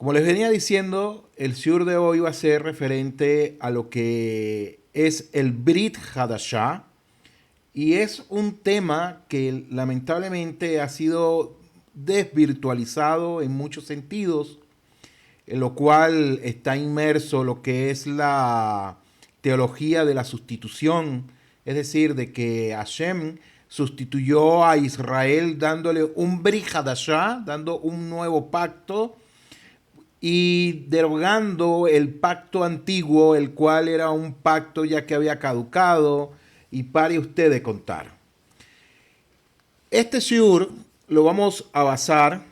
Como les venía diciendo, el shiur de hoy va a ser referente a lo que es el Brit Hadashah y es un tema que lamentablemente ha sido desvirtualizado en muchos sentidos, en lo cual está inmerso lo que es la teología de la sustitución, es decir, de que Hashem sustituyó a Israel dándole un Brit Hadashah, dando un nuevo pacto y derogando el pacto antiguo, el cual era un pacto ya que había caducado, y pare usted de contar. Este shiur lo vamos a basar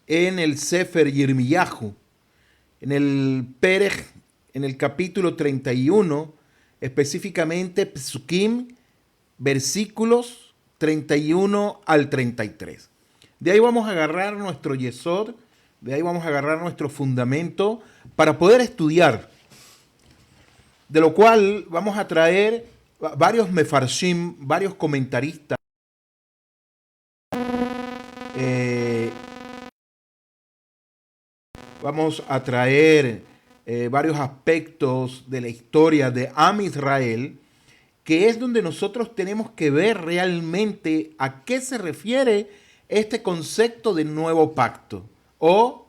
en el Sefer Yirmiyahu, en el Perej, en el capítulo 31, específicamente Psukim, versículos 31 al 33. De ahí vamos a agarrar nuestro yesod, de ahí vamos a agarrar nuestro fundamento para poder estudiar, de lo cual vamos a traer varios mefarshim, varios comentaristas, eh, vamos a traer varios aspectos de la historia de Am Israel, que es donde nosotros tenemos que ver realmente a qué se refiere este concepto de nuevo pacto. O,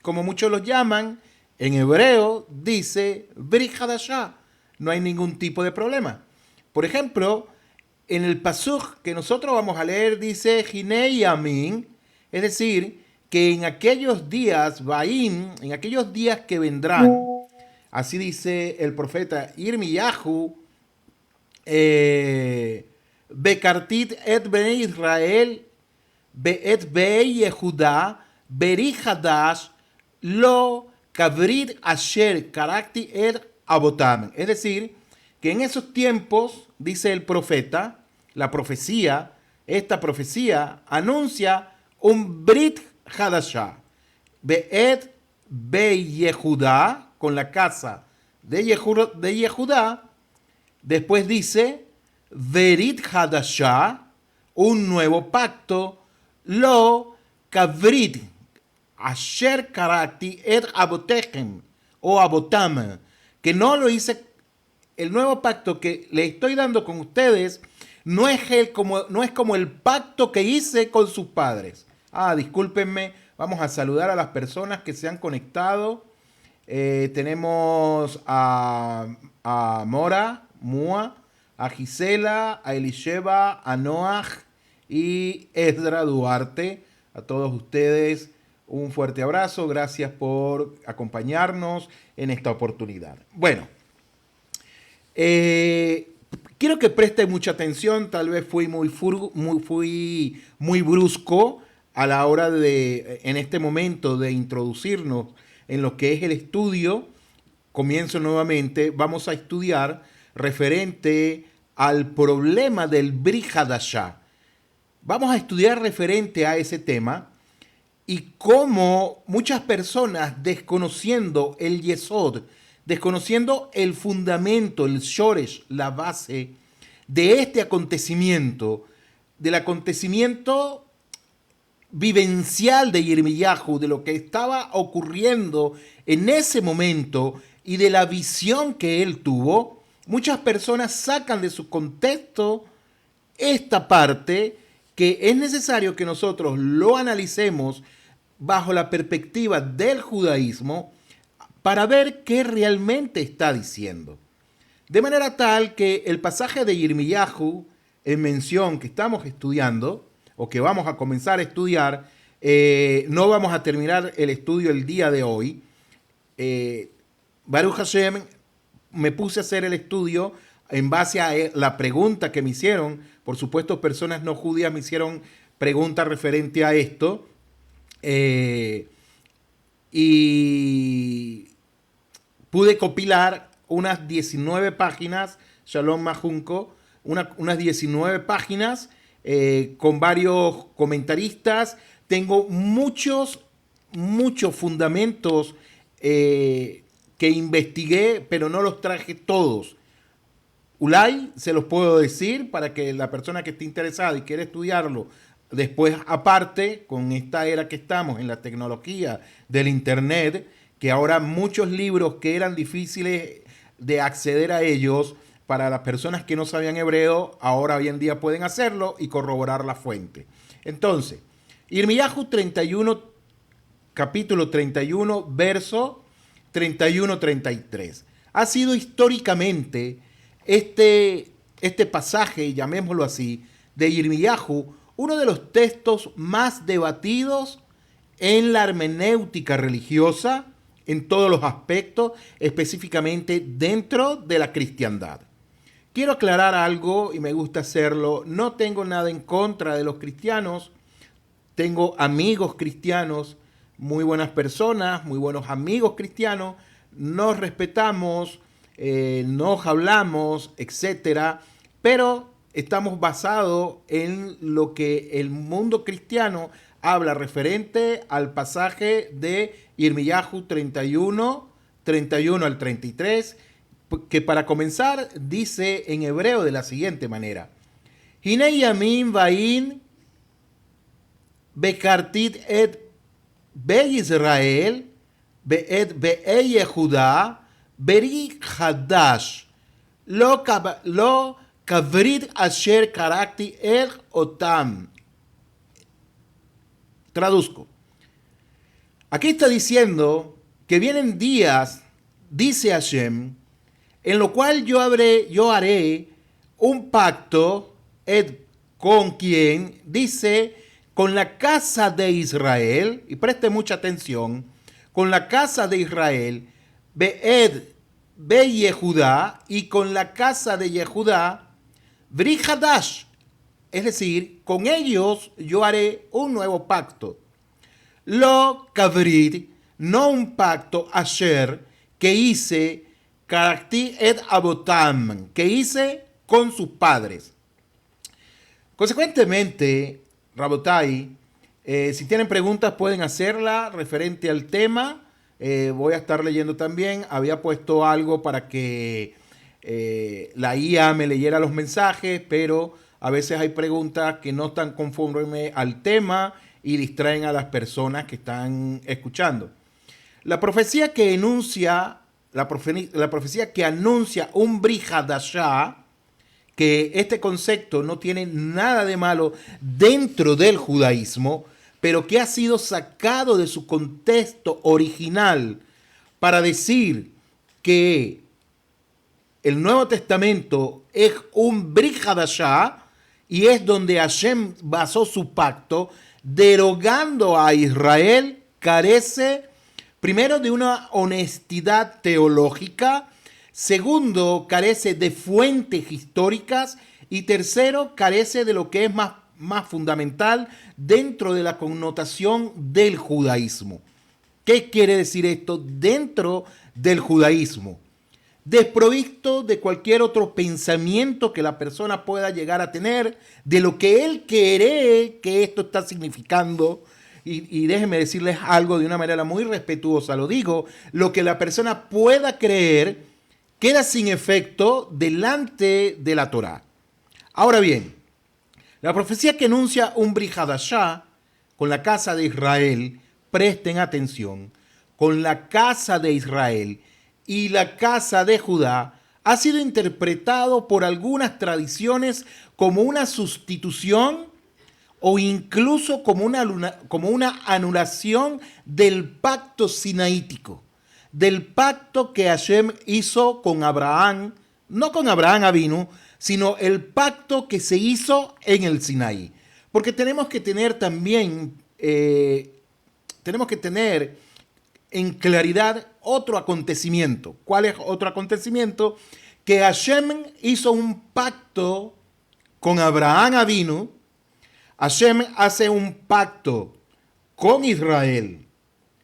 como muchos lo llaman, en hebreo dice Brit Hadashah. No hay ningún tipo de problema. Por ejemplo, en el pasuk que nosotros vamos a leer dice Hinei Yamin, es decir, que en aquellos días, Baim, en aquellos días que vendrán, así dice el profeta Yirmiyahu, Bekartit et Bene Israel, Beet Bei Yehuda, Beri Hadash, Lo Kabrit Asher Karakti et Abotam. Es decir, que en esos tiempos, dice el profeta, la profecía, esta profecía anuncia un Brit Hadashah. Beet Bei Yehuda, con la casa de Yehudá. Después dice, Verit Hadashah, un nuevo pacto, lo Kavrit, Asher Karakti et Abotechem, o Abotam, que no lo hice, el nuevo pacto que le estoy dando con ustedes, no es como el pacto que hice con sus padres. Discúlpenme, vamos a saludar a las personas que se han conectado. Tenemos a Mora, Mua, a Gisela, a Elisheva, a Noah y Esdra Duarte. A todos ustedes un fuerte abrazo. Gracias por acompañarnos en esta oportunidad. Bueno, quiero que preste mucha atención. Tal vez fui muy brusco a la hora de, en este momento, de introducirnos en lo que es el estudio. Comienzo nuevamente. Vamos a estudiar referente al problema del Brit Hadashah. Vamos a estudiar referente a ese tema y cómo muchas personas, desconociendo el Yesod, desconociendo el fundamento, el Shoresh, la base de este acontecimiento, del acontecimiento vivencial de Yirmiyahu, de lo que estaba ocurriendo en ese momento y de la visión que él tuvo, muchas personas sacan de su contexto esta parte que es necesario que nosotros lo analicemos bajo la perspectiva del judaísmo para ver qué realmente está diciendo. De manera tal que el pasaje de Yirmiyahu en mención que estamos estudiando, o que vamos a comenzar a estudiar, no vamos a terminar el estudio el día de hoy. Baruch Hashem, me puse a hacer el estudio en base a la pregunta que me hicieron. Por supuesto, personas no judías me hicieron preguntas referente a esto. Y pude compilar unas 19 páginas, Shalom Majunko, unas 19 páginas con varios comentaristas. Tengo muchos fundamentos que investigué, pero no los traje todos. Ulay, se los puedo decir para que la persona que esté interesada y quiera estudiarlo después, aparte, con esta era que estamos en la tecnología del internet, que ahora muchos libros que eran difíciles de acceder a ellos, para las personas que no sabían hebreo, ahora hoy en día pueden hacerlo y corroborar la fuente. Entonces, Irmiyahu 31, capítulo 31, verso 31-33. Ha sido históricamente este pasaje, llamémoslo así, de Irmiyahu, uno de los textos más debatidos en la hermenéutica religiosa, en todos los aspectos, específicamente dentro de la cristiandad. Quiero aclarar algo y me gusta hacerlo. No tengo nada en contra de los cristianos. Tengo amigos cristianos, muy buenas personas, muy buenos amigos cristianos. Nos respetamos, nos hablamos, etcétera. Pero estamos basados en lo que el mundo cristiano habla referente al pasaje de Irmiyahu 31, 31 al 33, que para comenzar dice en hebreo de la siguiente manera: Hinei yamim vain bekartit et be Israel be'et be'e Yehuda beri hadash lo kavrit asher karakti el otam. Traduzco. Aquí está diciendo que vienen días, dice Hashem, en lo cual yo haré un pacto con quien, dice, con la casa de Israel, y preste mucha atención, con la casa de Israel, be Yehudá, y con la casa de Yehudá, Bri Hadash, es decir, con ellos yo haré un nuevo pacto. Lo kavrit, no un pacto asher, que hice Karakti et abotam, que hice con sus padres. Consecuentemente, Rabotai, si tienen preguntas pueden hacerla referente al tema. Voy a estar leyendo también. Había puesto algo para que la IA me leyera los mensajes, pero a veces hay preguntas que no están conforme al tema y distraen a las personas que están escuchando. La profecía que enuncia la profecía que anuncia un Bri Hadashah, que este concepto no tiene nada de malo dentro del judaísmo, pero que ha sido sacado de su contexto original para decir que el Nuevo Testamento es un Bri Hadashah y es donde Hashem basó su pacto, derogando a Israel, carece primero de una honestidad teológica, segundo, carece de fuentes históricas y tercero, carece de lo que es más fundamental dentro de la connotación del judaísmo. ¿Qué quiere decir esto dentro del judaísmo? Desprovisto de cualquier otro pensamiento que la persona pueda llegar a tener, de lo que él cree que esto está significando. Y déjenme decirles algo de una manera muy respetuosa, lo digo, lo que la persona pueda creer queda sin efecto delante de la Torá. Ahora bien, la profecía que anuncia un Bri Hadashah con la casa de Israel, presten atención, con la casa de Israel y la casa de Judá, ha sido interpretado por algunas tradiciones como una sustitución o incluso como una anulación del pacto sinaítico, del pacto que Hashem hizo con Abraham, no con Abraham Avinu, sino el pacto que se hizo en el Sinaí. Porque tenemos que tener también, en claridad otro acontecimiento. ¿Cuál es otro acontecimiento? Que Hashem hizo un pacto con Abraham Avinu. Hashem hace un pacto con Israel.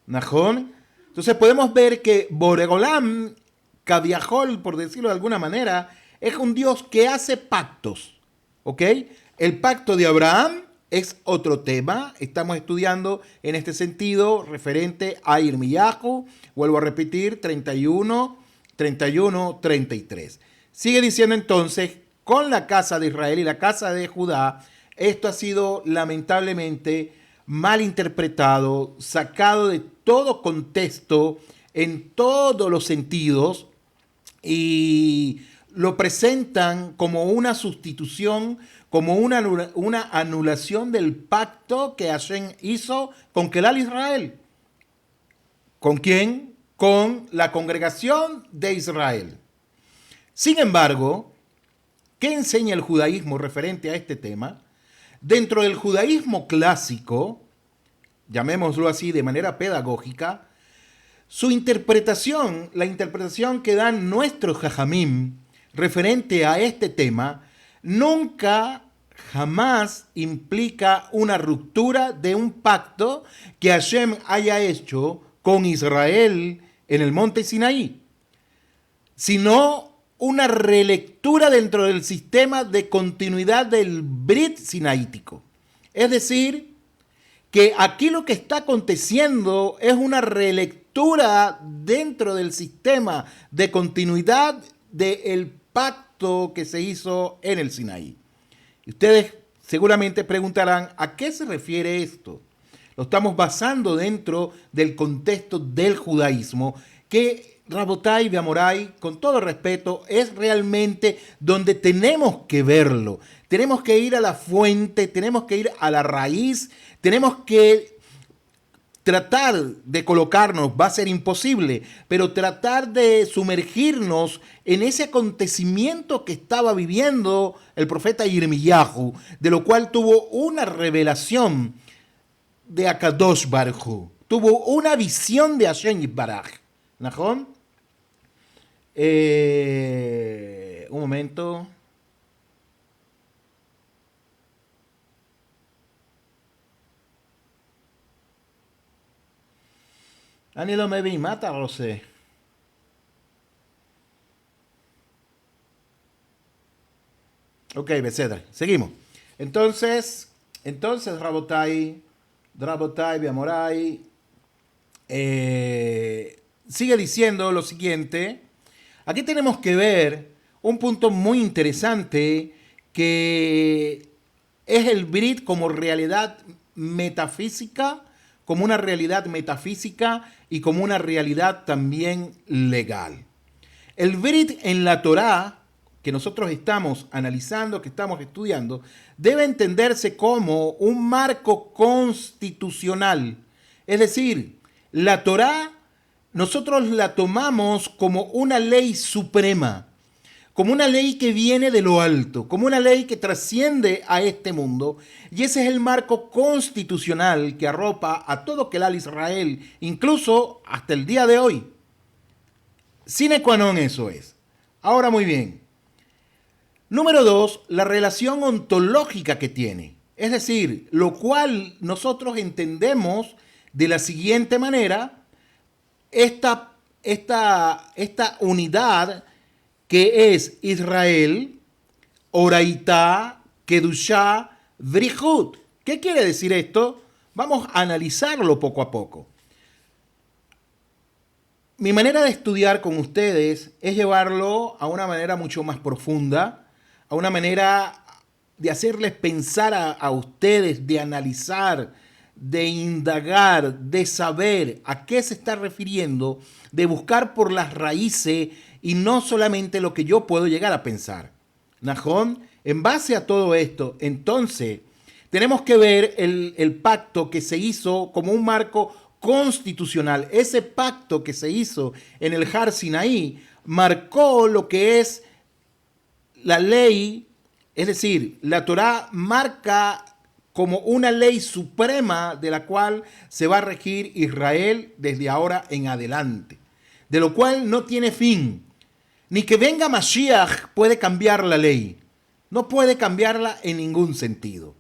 ¿Najón? Entonces podemos ver que Boregolam, Kaviahol, por decirlo de alguna manera, es un Dios que hace pactos. ¿Ok? El pacto de Abraham es otro tema. Estamos estudiando en este sentido referente a Irmiyahu. Vuelvo a repetir, 31, 33. Sigue diciendo entonces, con la casa de Israel y la casa de Judá, esto ha sido lamentablemente mal interpretado, sacado de todo contexto en todos los sentidos y lo presentan como una sustitución, como una anulación del pacto que Hashem hizo con Kelal Israel. ¿Con quién? Con la congregación de Israel. Sin embargo, ¿qué enseña el judaísmo referente a este tema? Dentro del judaísmo clásico, llamémoslo así de manera pedagógica, su interpretación, la interpretación que dan nuestros jajamim referente a este tema, nunca, jamás implica una ruptura de un pacto que Hashem haya hecho con Israel en el monte Sinaí, sino una relectura dentro del sistema de continuidad del Brit sinaítico. Es decir, que aquí lo que está aconteciendo es una relectura dentro del sistema de continuidad del pacto que se hizo en el Sinaí. Y ustedes seguramente preguntarán, ¿a qué se refiere esto? Lo estamos basando dentro del contexto del judaísmo, que Rabotai Beamorai, con todo respeto, es realmente donde tenemos que verlo. Tenemos que ir a la fuente, tenemos que ir a la raíz, tenemos que tratar de colocarnos, va a ser imposible, pero tratar de sumergirnos en ese acontecimiento que estaba viviendo el profeta Yirmiyahu, de lo cual tuvo una revelación de Akadosh Baruj Hu, tuvo una visión de Hashem Yitbaraj. ¿Najón? Un momento. אני לא מבין, מה אתה עושה? Ok, בסדר, seguimos. Entonces, Rabotai, Beamorai, sigue diciendo lo siguiente. Aquí tenemos que ver un punto muy interesante que es el Brit como realidad metafísica, como una realidad metafísica y como una realidad también legal. El Brit en la Torá, que nosotros estamos analizando, que estamos estudiando, debe entenderse como un marco constitucional. Es decir, la Torá nosotros la tomamos como una ley suprema, como una ley que viene de lo alto, como una ley que trasciende a este mundo. Y ese es el marco constitucional que arropa a todo Kelal Israel, incluso hasta el día de hoy. Sine qua non eso es. Ahora muy bien. Número 2, la relación ontológica que tiene. Es decir, lo cual nosotros entendemos de la siguiente manera, esta unidad que es Israel, Oraitá, Kedushá, Vrihut. ¿Qué quiere decir esto? Vamos a analizarlo poco a poco. Mi manera de estudiar con ustedes es llevarlo a una manera mucho más profunda, a una manera de hacerles pensar a ustedes, de analizar, de indagar, de saber a qué se está refiriendo, de buscar por las raíces y no solamente lo que yo puedo llegar a pensar. Najón, en base a todo esto, entonces, tenemos que ver el pacto que se hizo como un marco constitucional. Ese pacto que se hizo en el Har Sinaí marcó lo que es la ley, es decir, la Torá marca como una ley suprema de la cual se va a regir Israel desde ahora en adelante, de lo cual no tiene fin. Ni que venga Mashiach puede cambiar la ley. No puede cambiarla en ningún sentido.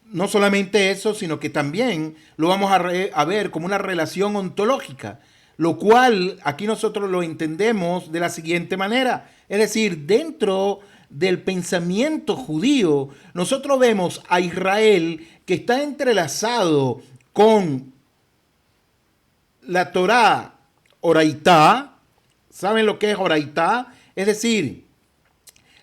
No solamente eso, sino que también lo vamos a ver como una relación ontológica, lo cual aquí nosotros lo entendemos de la siguiente manera. Es decir, dentro del pensamiento judío, nosotros vemos a Israel que está entrelazado con la Torá Oraitá. ¿Saben lo que es Oraitá? Es decir,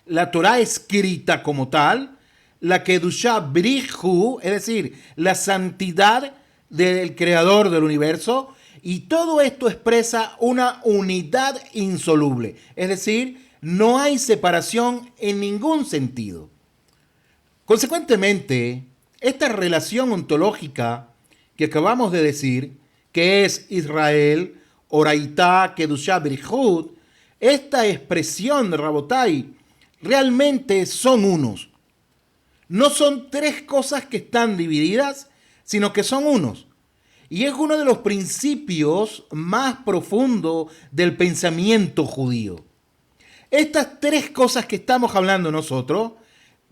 la Torá escrita como tal, la Kedushá Brihu, es decir, la santidad del creador del universo, Y todo esto expresa una unidad insoluble, es decir, no hay separación en ningún sentido. Consecuentemente, esta relación ontológica que acabamos de decir, que es Israel, Oraitá, Kedushá, Brihut, esta expresión de Rabotai, realmente son unos. No son tres cosas que están divididas, sino que son unos. Y es uno de los principios más profundos del pensamiento judío. Estas tres cosas que estamos hablando nosotros,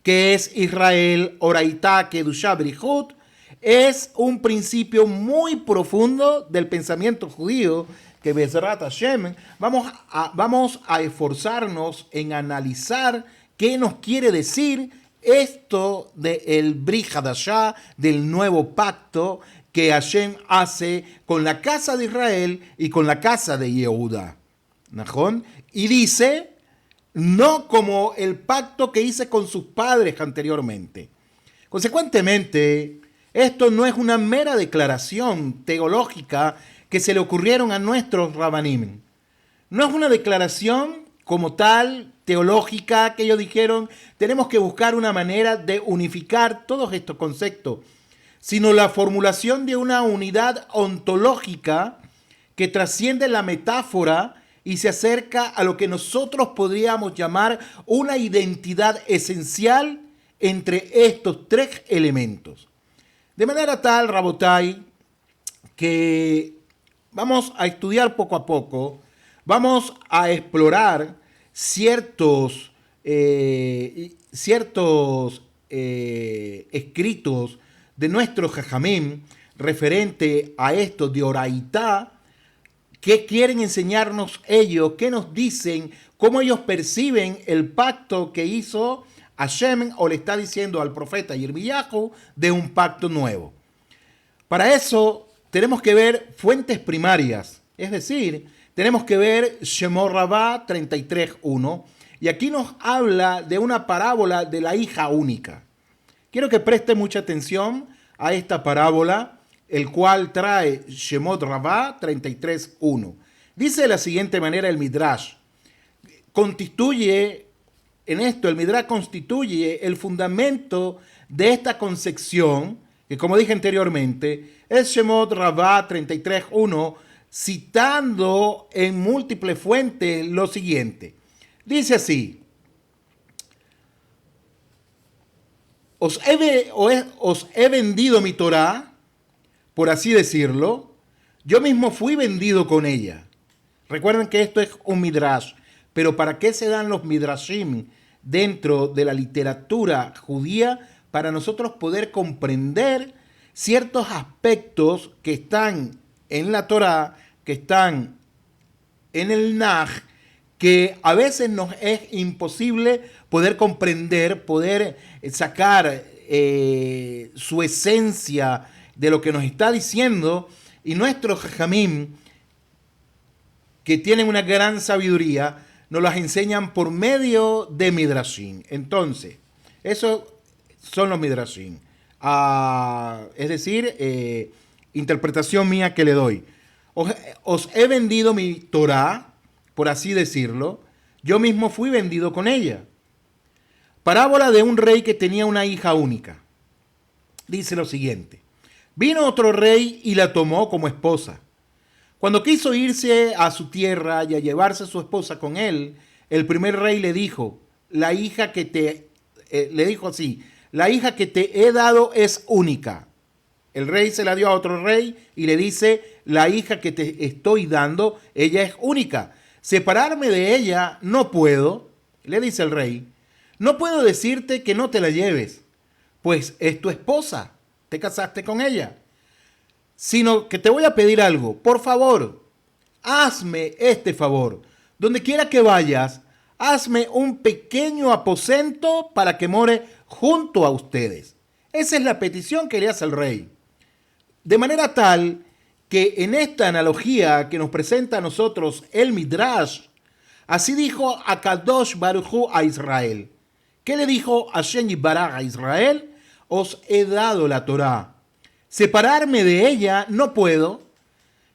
que es Israel, Oraitá, Kedushá, Brihut, es un principio muy profundo del pensamiento judío que Bezrat Hashem vamos a esforzarnos en analizar qué nos quiere decir esto del Brit Hadashah, del nuevo pacto que Hashem hace con la casa de Israel y con la casa de Yehuda. ¿Najón? Y dice, no como el pacto que hice con sus padres anteriormente. Consecuentemente, esto no es una mera declaración teológica que se le ocurrieron a nuestros rabanim. No es una declaración como tal teológica que ellos dijeron, tenemos que buscar una manera de unificar todos estos conceptos, sino la formulación de una unidad ontológica que trasciende la metáfora y se acerca a lo que nosotros podríamos llamar una identidad esencial entre estos tres elementos. De manera tal, Rabotai, que vamos a estudiar poco a poco, vamos a explorar ciertos escritos de nuestro Jajamim referente a esto de Oraitá. ¿Qué quieren enseñarnos ellos? ¿Qué nos dicen? ¿Cómo ellos perciben el pacto que hizo Hashem o le está diciendo al profeta Yirmiyahu de un pacto nuevo? Para eso tenemos que ver fuentes primarias, es decir, tenemos que ver Shemot Rabbah 33.1 y aquí nos habla de una parábola de la hija única. Quiero que preste mucha atención a esta parábola, el cual trae Shemot Rabbah 33.1. Dice de la siguiente manera el Midrash. El Midrash constituye el fundamento de esta concepción, que como dije anteriormente, es Shemot Rabbah 33.1, citando en múltiples fuentes lo siguiente. Dice así: os he vendido mi Torah, por así decirlo, yo mismo fui vendido con ella. Recuerden que esto es un midrash, pero ¿para qué se dan los midrashim dentro de la literatura judía? Para nosotros poder comprender ciertos aspectos que están en la Torah, que están en el Naj, que a veces nos es imposible poder comprender, poder sacar su esencia de lo que nos está diciendo, y nuestros jajamim, que tienen una gran sabiduría, nos las enseñan por medio de midrashim. Entonces, esos son los midrashim. Es decir, interpretación mía que le doy. Os he vendido mi Torah, por así decirlo, yo mismo fui vendido con ella. Parábola de un rey que tenía una hija única. Dice lo siguiente: vino otro rey y la tomó como esposa. Cuando quiso irse a su tierra y a llevarse a su esposa con él, el primer rey le dijo, la hija que te he dado es única. El rey se la dio a otro rey y le dice, la hija que te estoy dando, ella es única. Separarme de ella no puedo, le dice el rey. No puedo decirte que no te la lleves, pues es tu esposa, te casaste con ella. Sino que te voy a pedir algo, por favor, hazme este favor. Donde quiera que vayas, hazme un pequeño aposento para que more junto a ustedes. Esa es la petición que le hace el rey. De manera tal que en esta analogía que nos presenta a nosotros el Midrash, así dijo Akadosh Baruj Hu a Israel. ¿Qué le dijo Hashem Yitbaraj a Israel? Os he dado la Torá. Separarme de ella no puedo.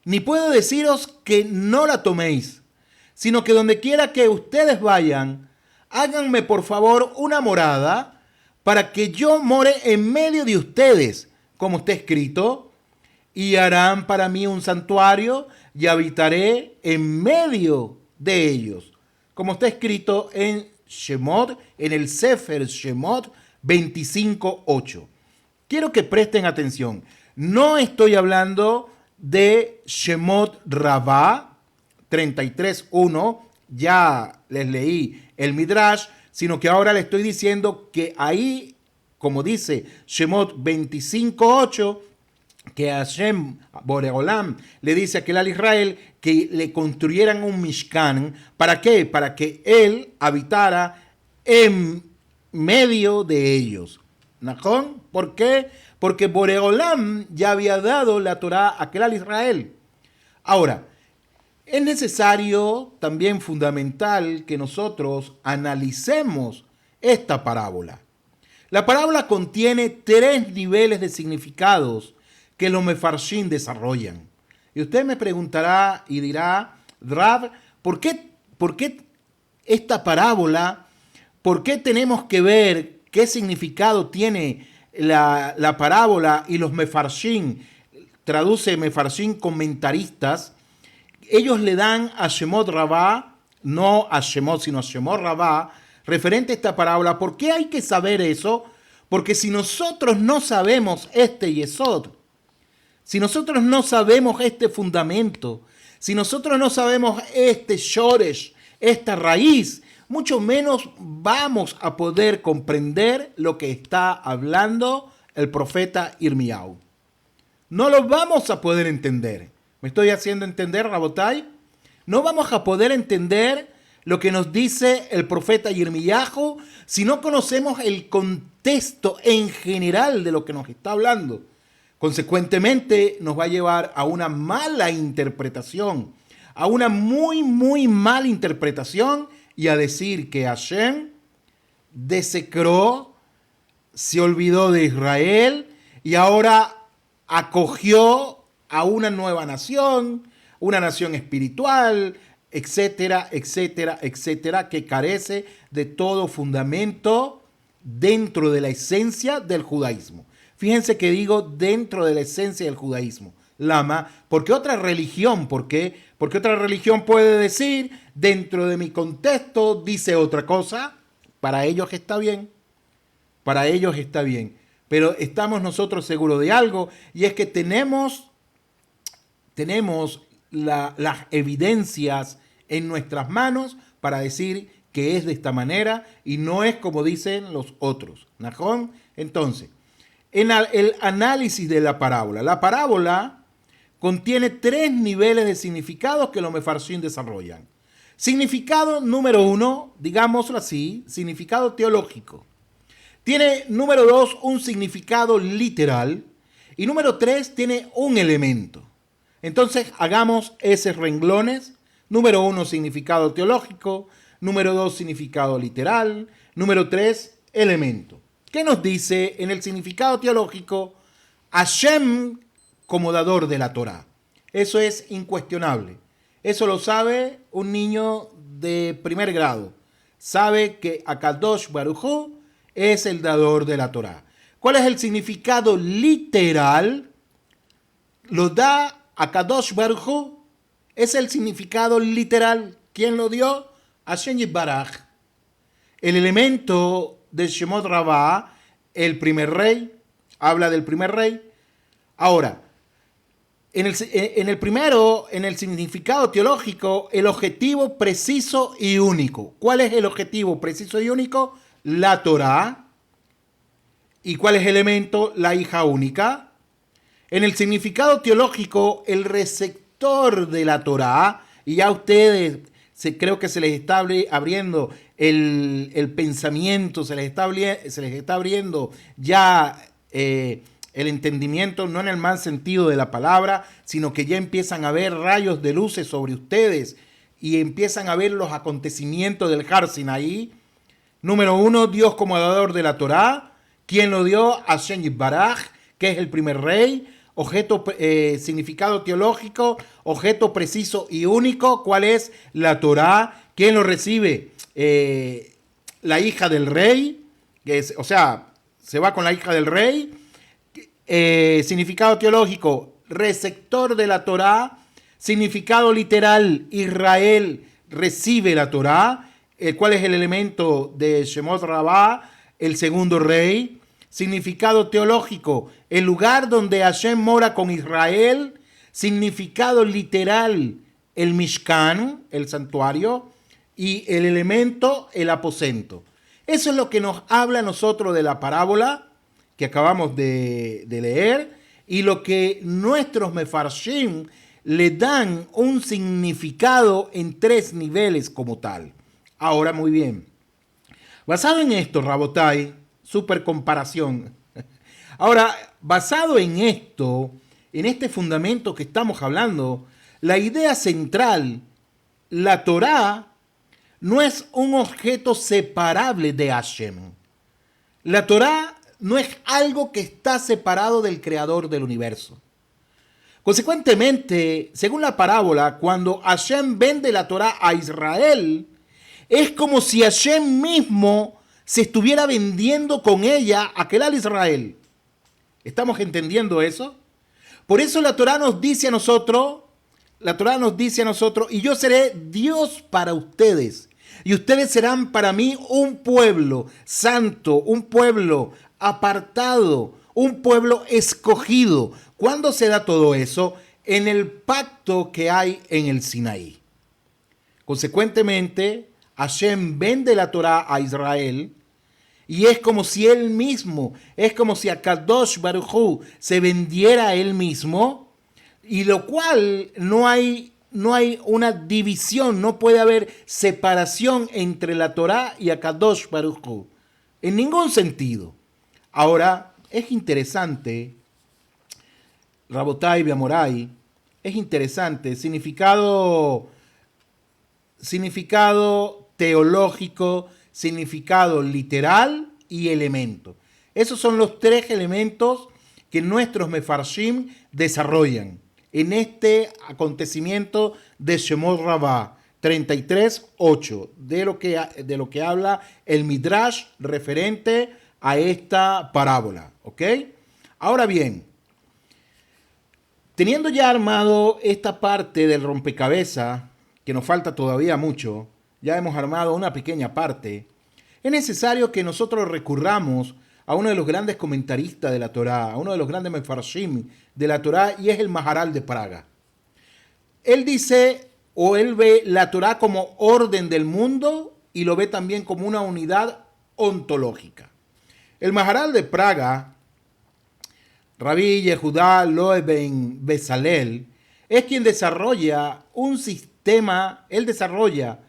ni puedo deciros que no la toméis, sino que donde quiera que ustedes vayan, háganme por favor una morada para que yo more en medio de ustedes, como está escrito, y harán para mí un santuario y habitaré en medio de ellos, como está escrito en Shemot, en el Sefer Shemot 25:8. Quiero que presten atención. No estoy hablando de Shemot Rabbah 33:1, ya les leí el Midrash, sino que ahora le estoy diciendo que ahí, como dice Shemot 25:8, que Hashem Boreolam le dice a aquel al Israel que le construyeran un Mishkan. ¿Para qué? Para que él habitara en medio de ellos. ¿Najón? ¿Por qué? Porque Boreolam ya había dado la Torá a aquel al Israel. Ahora, es necesario, también fundamental, que nosotros analicemos esta parábola. La parábola contiene 3 niveles de significados que los mefarshim desarrollan. Y usted me preguntará y dirá, Rab, ¿por qué esta parábola? ¿Por qué tenemos que ver qué significado tiene la parábola? Y los mefarshim, traduce mefarshim comentaristas, ellos le dan a Shemot Rabbah, no a Shemot, sino a Shemot Rabbah, referente a esta parábola. ¿Por qué hay que saber eso? Porque si nosotros no sabemos este yesod, si nosotros no sabemos este fundamento, si nosotros no sabemos este shoresh, esta raíz, mucho menos vamos a poder comprender lo que está hablando el profeta Irmiyahu. No lo vamos a poder entender. ¿Me estoy haciendo entender, Rabotai? No vamos a poder entender lo que nos dice el profeta Irmiyahu si no conocemos el contexto en general de lo que nos está hablando. Consecuentemente, nos va a llevar a una mala interpretación, a una muy, muy mala interpretación, y a decir que Hashem desecró, se olvidó de Israel y ahora acogió a una nueva nación, una nación espiritual, etcétera, etcétera, etcétera, que carece de todo fundamento dentro de la esencia del judaísmo. Fíjense que digo dentro de la esencia del judaísmo. Lama, porque otra religión, ¿por qué? Porque otra religión puede decir, dentro de mi contexto dice otra cosa, para ellos está bien, para ellos está bien. Pero estamos nosotros seguros de algo, y es que tenemos las evidencias en nuestras manos para decir que es de esta manera y no es como dicen los otros. ¿Najón? Entonces, en el análisis de la parábola contiene 3 niveles de significados que los mefarshim desarrollan. Significado número 1, digámoslo así, significado teológico. Tiene, número 2, un significado literal. Y número 3, tiene un elemento. Entonces, hagamos esos renglones. Número 1, significado teológico. Número 2, significado literal. Número 3, elemento. ¿Qué nos dice en el significado teológico? Hashem como dador de la Torá. Eso es incuestionable. Eso lo sabe un niño de primer grado. Sabe que Akadosh Baruj Hu es el dador de la Torá. ¿Cuál es el significado literal? Lo da Akadosh Baruj Hu. Es el significado literal. ¿Quién lo dio? Hashem Yitbaraj. El elemento de Shemot Rabbah, el primer rey, habla del primer rey. Ahora, en el significado teológico, el objetivo preciso y único. ¿Cuál es el objetivo preciso y único? La Torá. ¿Y cuál es el elemento? La hija única. En el significado teológico, el receptor de la Torá, y ya ustedes creo que se les está abriendo el pensamiento, se les está abriendo ya el entendimiento, no en el mal sentido de la palabra, sino que ya empiezan a ver rayos de luces sobre ustedes y empiezan a ver los acontecimientos del Har Sinaí. Número 1, Dios como dador de la Torá. ¿Quién lo dio? Hashem Yitbaraj, que es el primer rey. significado teológico, objeto preciso y único. ¿Cuál es? La Torá. ¿Quién lo recibe? La hija del rey, o sea, se va con la hija del rey. Significado teológico, receptor de la Torá. Significado literal, Israel recibe la Torá. ¿Cuál es el elemento de Shemot Rabbah? El segundo rey. Significado teológico, el lugar donde Hashem mora con Israel. Significado literal, el Mishkan, el santuario. Y el elemento, el aposento. Eso es lo que nos habla a nosotros de la parábola que acabamos de leer, y lo que nuestros mefarshim le dan un significado en 3 niveles como tal. Ahora, muy bien. Basado en esto, Rabotai, super comparación. Ahora, basado en esto, en este fundamento que estamos hablando, la idea central, la Torá, no es un objeto separable de Hashem. La Torá no es algo que está separado del creador del universo. Consecuentemente, según la parábola, cuando Hashem vende la Torá a Israel, es como si Hashem mismo se estuviera vendiendo con ella a aquel al Israel. ¿Estamos entendiendo eso? Por eso la Torá nos dice a nosotros, y yo seré Dios para ustedes, y ustedes serán para mí un pueblo santo, un pueblo apartado, un pueblo escogido. ¿Cuándo se da todo eso? En el pacto que hay en el Sinaí. Consecuentemente, Hashem vende la Torá a Israel, y es como si él mismo, es como si Akadosh Baruj Hu se vendiera a él mismo, y lo cual no hay una división, no puede haber separación entre la Torá y Akadosh Baruj Hu, en ningún sentido. Ahora, es interesante, Rabotai Beamorai, es interesante, significado teológico, significado literal y elemento. Esos son los 3 elementos que nuestros mefarshim desarrollan en este acontecimiento de Shemot Rabbah 33:8, de lo que habla el Midrash referente a esta parábola, ¿ok? Ahora bien, teniendo ya armado esta parte del rompecabezas, que nos falta todavía mucho, ya hemos armado una pequeña parte, es necesario que nosotros recurramos a uno de los grandes comentaristas de la Torá, a uno de los grandes mefarshim de la Torá, y es el Maharal de Praga. Él dice, o él ve la Torá como orden del mundo y lo ve también como una unidad ontológica. El Maharal de Praga, Rabbi Yehudá Loev ben Bezalel, es quien desarrolla un sistema, él desarrolla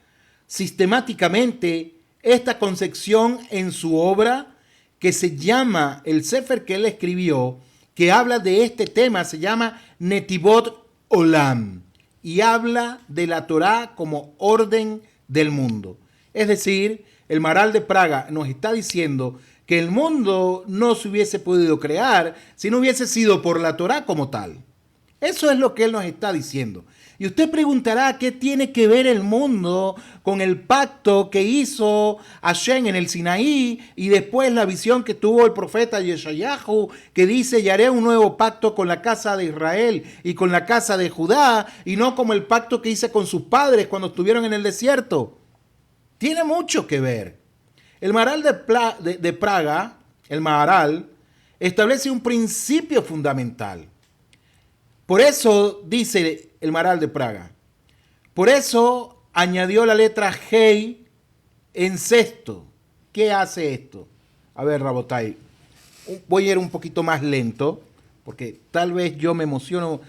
sistemáticamente esta concepción en su obra que se llama, el Sefer que él escribió, que habla de este tema, se llama Netivot Olam, y habla de la Torá como orden del mundo. Es decir, el Maharal de Praga nos está diciendo que el mundo no se hubiese podido crear si no hubiese sido por la Torá como tal. Eso es lo que él nos está diciendo. Y usted preguntará qué tiene que ver el mundo con el pacto que hizo Hashem en el Sinaí y después la visión que tuvo el profeta Yeshayahu, que dice: y haré un nuevo pacto con la casa de Israel y con la casa de Judá, y no como el pacto que hice con sus padres cuando estuvieron en el desierto. Tiene mucho que ver. El Maharal de Praga, el Maharal, establece un principio fundamental. Por eso dice el Maharal de Praga, por eso añadió la letra Hei en sexto. ¿Qué hace esto? A ver, Rabotai, voy a ir un poquito más lento, porque tal vez yo me emociono,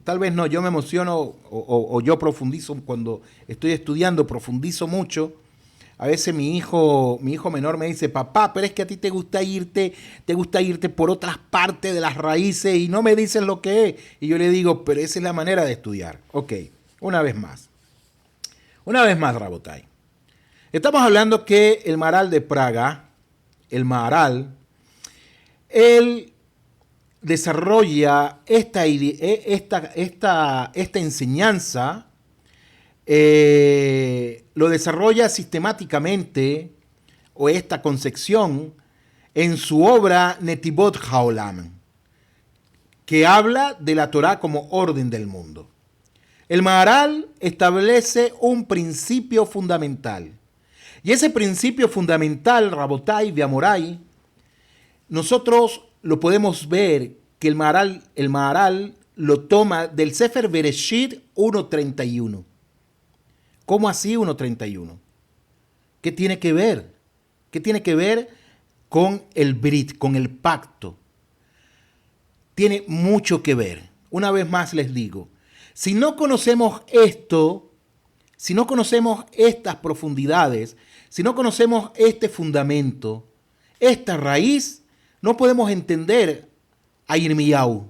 tal vez no, yo me emociono o yo profundizo cuando estoy estudiando, profundizo mucho. A veces mi hijo menor me dice: papá, pero es que a ti te gusta irte por otras partes de las raíces y no me dices lo que es. Y yo le digo: pero esa es la manera de estudiar. Ok, una vez más, Rabotai. Estamos hablando que el Maharal de Praga, el Maharal, él desarrolla esta enseñanza, lo desarrolla sistemáticamente, o esta concepción, en su obra Netivot Haolam, que habla de la Torá como orden del mundo. El Maharal establece un principio fundamental. Y ese principio fundamental, Rabotai de Amorai, nosotros lo podemos ver que el Maharal lo toma del Sefer Bereshit 1.31. ¿Cómo así 1.31? ¿Qué tiene que ver? ¿Qué tiene que ver con el Brit, con el pacto? Tiene mucho que ver. Una vez más les digo, si no conocemos esto, si no conocemos estas profundidades, si no conocemos este fundamento, esta raíz, no podemos entender a Yirmiyahu.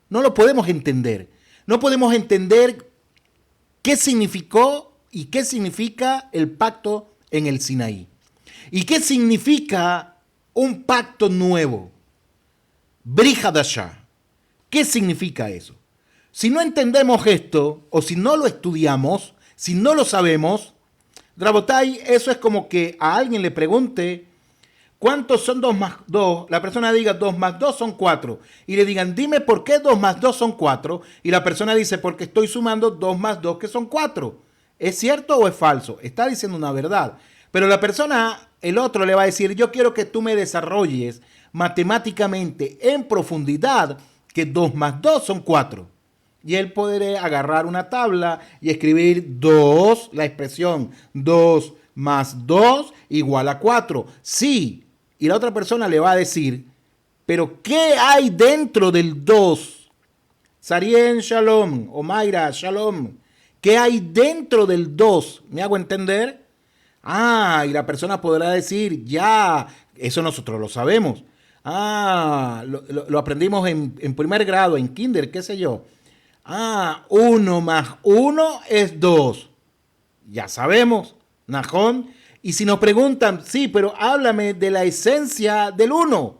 No lo podemos entender. No podemos entender qué significó y qué significa el pacto en el Sinaí. ¿Y qué significa un pacto nuevo? Brit Hadashah. ¿Qué significa eso? Si no entendemos esto, o si no lo estudiamos, si no lo sabemos, Rabotai, eso es como que a alguien le pregunte ¿cuántos son 2 más 2? La persona diga 2 más 2 son 4. Y le digan, dime por qué 2 más 2 son 4. Y la persona dice, porque estoy sumando 2 más 2 que son 4. ¿Es cierto o es falso? Está diciendo una verdad. Pero la persona, el otro le va a decir, yo quiero que tú me desarrolles matemáticamente en profundidad que 2 más 2 son 4. Y él podrá agarrar una tabla y escribir 2, la expresión 2 más 2 igual a 4. Sí. Y la otra persona le va a decir, pero ¿qué hay dentro del 2? Sarien Shalom o Mayra Shalom. ¿Qué hay dentro del 2? ¿Me hago entender? Ah, y la persona podrá decir, ya, eso nosotros lo sabemos. Ah, lo aprendimos en primer grado, en kinder, qué sé yo. Ah, 1 más 1 es 2. Ya sabemos, Najón. Y si nos preguntan, sí, pero háblame de la esencia del 1.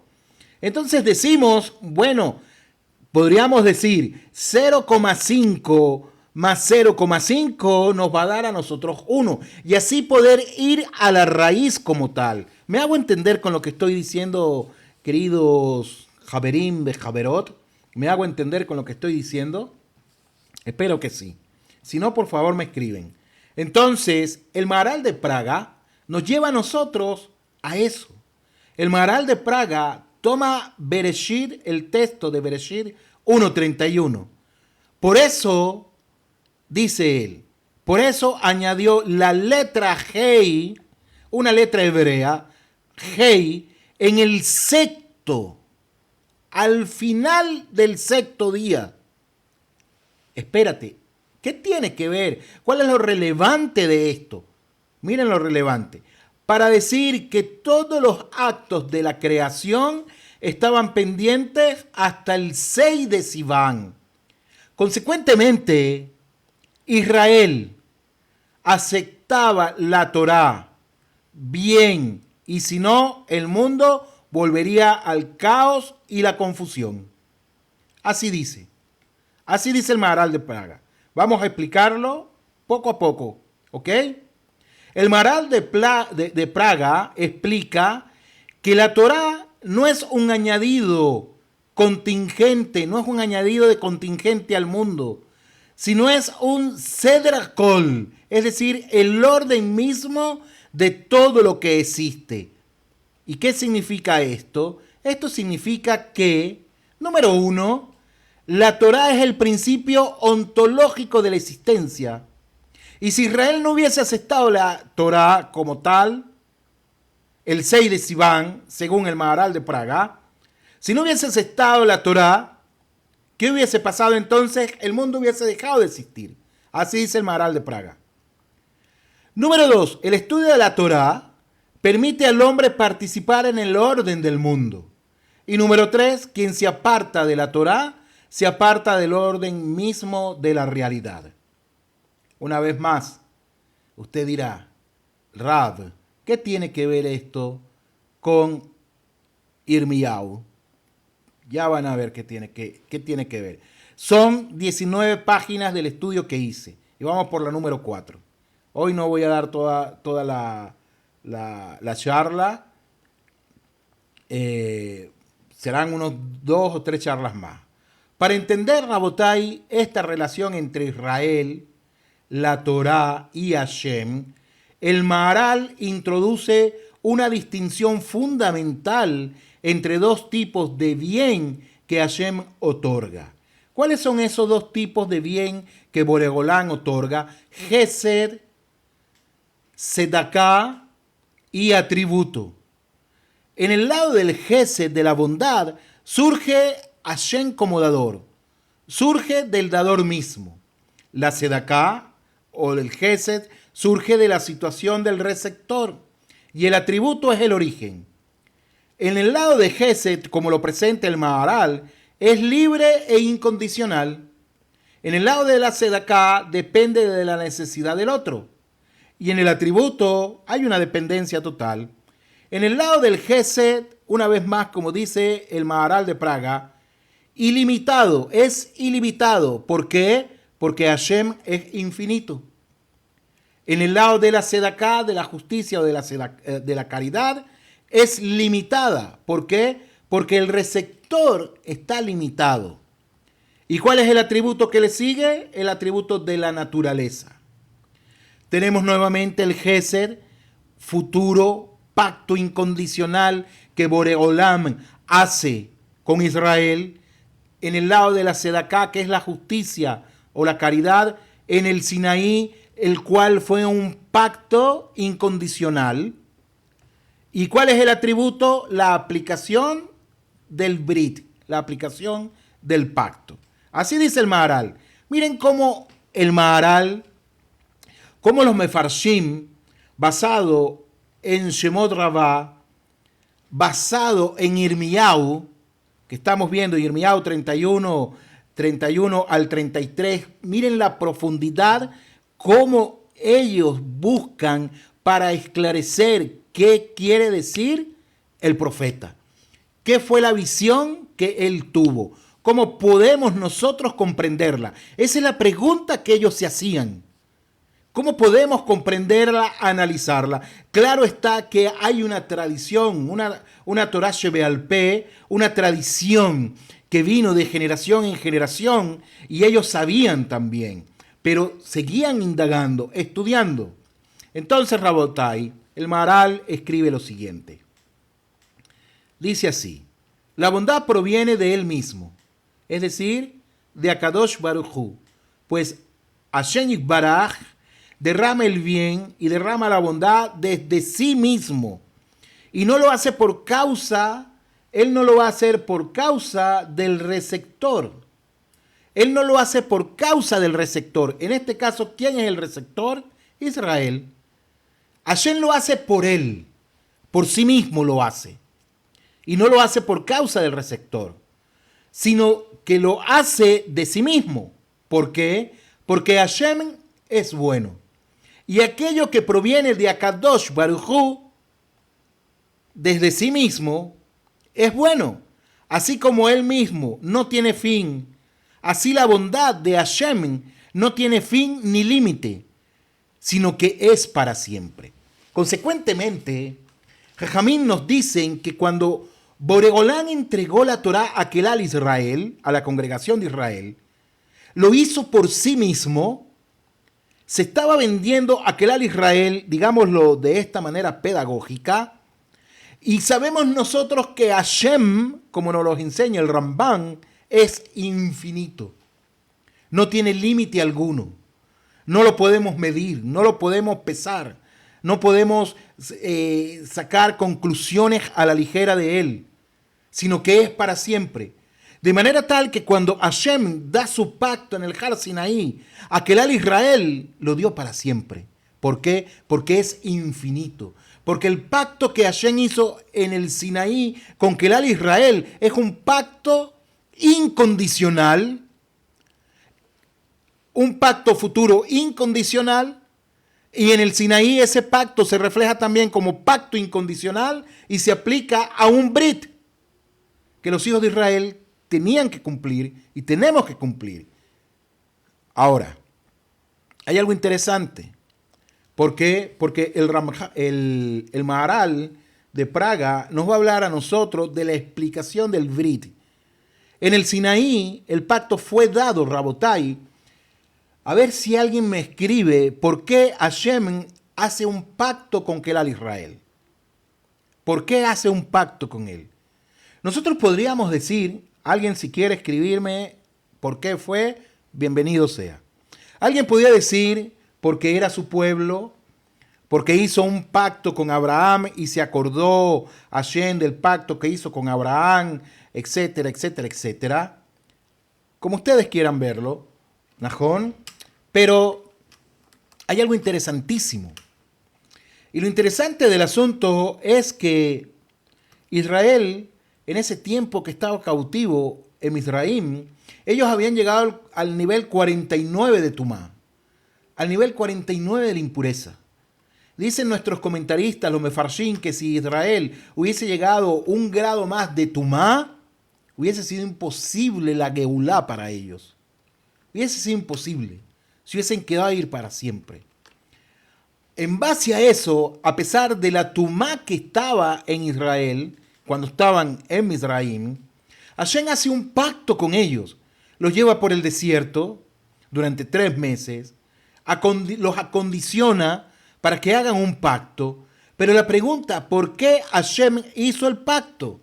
Entonces decimos, bueno, podríamos decir 0,5 más 0,5 nos va a dar a nosotros 1. Y así poder ir a la raíz como tal. ¿Me hago entender con lo que estoy diciendo, queridos Javerim de Javerot? ¿Me hago entender con lo que estoy diciendo? Espero que sí. Si no, por favor me escriben. Entonces, el Maharal de Praga nos lleva a nosotros a eso. El Maharal de Praga toma Bereshit, el texto de Bereshit 1.31. Por eso, dice él, por eso añadió la letra Hei, una letra hebrea, Hei, en el sexto, al final del sexto día. Espérate, ¿qué tiene que ver? ¿Cuál es lo relevante de esto? Miren lo relevante. Para decir que todos los actos de la creación estaban pendientes hasta el 6 de Sivan. Consecuentemente, Israel aceptaba la Torá bien, y si no, el mundo volvería al caos y la confusión. Así dice. Así dice el Maharal de Praga. Vamos a explicarlo poco a poco, ¿ok? El Maharal de Praga explica que la Torá no es un añadido contingente, no es un añadido de contingente al mundo, sino es un Seder Kol, es decir, el orden mismo de todo lo que existe. ¿Y qué significa esto? Esto significa que, número uno, la Torá es el principio ontológico de la existencia. Y si Israel no hubiese aceptado la Torá como tal, el 6 de Sivan, según el Maharal de Praga, si no hubiese aceptado la Torá, ¿qué hubiese pasado entonces? El mundo hubiese dejado de existir. Así dice el Maharal de Praga. Número 2. El estudio de la Torá permite al hombre participar en el orden del mundo. Y número 3. Quien se aparta de la Torá se aparta del orden mismo de la realidad. Una vez más, usted dirá, Rab, ¿qué tiene que ver esto con Yirmiyahu? Ya van a ver qué tiene que ver. Son 19 páginas del estudio que hice. Y vamos por la número 4. Hoy no voy a dar toda la charla. Serán unos 2 o 3 charlas más. Para entender, Rabotai, esta relación entre Israel, la Torá y Hashem, el Maharal introduce una distinción fundamental entre dos tipos de bien que Hashem otorga. ¿Cuáles son esos dos tipos de bien que Boregolán otorga? Gesed, Sedaká y atributo. En el lado del Gesed, de la bondad, surge Hashem como dador. Surge del dador mismo. La Sedaká o el Gesed surge de la situación del receptor. Y el atributo es el origen. En el lado de Gesed, como lo presenta el Maharal, es libre e incondicional. En el lado de la Sedaká depende de la necesidad del otro. Y en el atributo hay una dependencia total. En el lado del Gesed, una vez más, como dice el Maharal de Praga, ilimitado, es ilimitado. ¿Por qué? Porque Hashem es infinito. En el lado de la Sedaká, de la justicia o de la caridad, es limitada. ¿Por qué? Porque el receptor está limitado. ¿Y cuál es el atributo que le sigue? El atributo de la naturaleza. Tenemos nuevamente el Gesed, futuro, pacto incondicional que Boreolam hace con Israel. En el lado de la Sedaká, que es la justicia o la caridad, en el Sinaí, el cual fue un pacto incondicional. ¿Y cuál es el atributo? La aplicación del Brit, la aplicación del pacto. Así dice el Maharal. Miren cómo el Maharal, cómo los Mefarshim, basado en Shemot Rabbah, basado en Irmiyahu, que estamos viendo, Irmiyahu 31 al 33, miren la profundidad, cómo ellos buscan para esclarecer qué quiere decir el profeta. ¿Qué fue la visión que él tuvo? ¿Cómo podemos nosotros comprenderla? Esa es la pregunta que ellos se hacían. ¿Cómo podemos comprenderla, analizarla? Claro está que hay una tradición, una Torah Shebe'al Peh, una tradición que vino de generación en generación y ellos sabían también, pero seguían indagando, estudiando. Entonces, Rabotai, el Maharal escribe lo siguiente. Dice así: la bondad proviene de él mismo, es decir, de Akadosh Baruj Hu, pues Hashem Yitbaraj derrama el bien y derrama la bondad desde sí mismo. Y no lo hace por causa, él no lo va a hacer por causa del receptor. Él no lo hace por causa del receptor. En este caso, ¿quién es el receptor? Israel. Hashem lo hace por él, por sí mismo lo hace. Y no lo hace por causa del receptor, sino que lo hace de sí mismo. ¿Por qué? Porque Hashem es bueno. Y aquello que proviene de Akadosh Baruj Hu, desde sí mismo, es bueno. Así como él mismo no tiene fin, así la bondad de Hashem no tiene fin ni límite, sino que es para siempre. Consecuentemente, Jajamín nos dicen que cuando Boregolán entregó la Torá a Kelal Israel, a la congregación de Israel, lo hizo por sí mismo. Se estaba vendiendo a Kelal Israel, digámoslo de esta manera pedagógica, y sabemos nosotros que Hashem, como nos lo enseña el Rambán, es infinito. No tiene límite alguno. No lo podemos medir, no lo podemos pesar, no podemos sacar conclusiones a la ligera de él, sino que es para siempre. De manera tal que cuando Hashem da su pacto en el Har Sinaí, a Kelal Israel lo dio para siempre. ¿Por qué? Porque es infinito. Porque el pacto que Hashem hizo en el Sinaí con Kelal Israel es un pacto incondicional, un pacto futuro incondicional, y en el Sinaí ese pacto se refleja también como pacto incondicional y se aplica a un Brit que los hijos de Israel tenían que cumplir y tenemos que cumplir. Ahora, hay algo interesante. ¿Por qué? Porque el Maharal de Praga nos va a hablar a nosotros de la explicación del Brit. En el Sinaí, el pacto fue dado, Rabotai. A ver si alguien me escribe por qué Hashem hace un pacto con Kelal Israel. ¿Por qué hace un pacto con él? Nosotros podríamos decir, alguien si quiere escribirme por qué fue, bienvenido sea. Alguien podría decir porque era su pueblo, porque hizo un pacto con Abraham y se acordó Hashem del pacto que hizo con Abraham, etcétera, etcétera, etcétera. Como ustedes quieran verlo, Najón. Pero hay algo interesantísimo. Y lo interesante del asunto es que Israel, en ese tiempo que estaba cautivo en Misraim, ellos habían llegado al nivel 49 de Tumá, al nivel 49 de la impureza. Dicen nuestros comentaristas, los mefarshim, que si Israel hubiese llegado un grado más de Tumá, hubiese sido imposible la Geulá para ellos. Hubiese sido imposible. Se hubiesen quedado a ir para siempre. En base a eso, a pesar de la Tumá que estaba en Israel, cuando estaban en Misraim, Hashem hace un pacto con ellos. Los lleva por el desierto durante 3 meses, los acondiciona para que hagan un pacto. Pero la pregunta, ¿por qué Hashem hizo el pacto?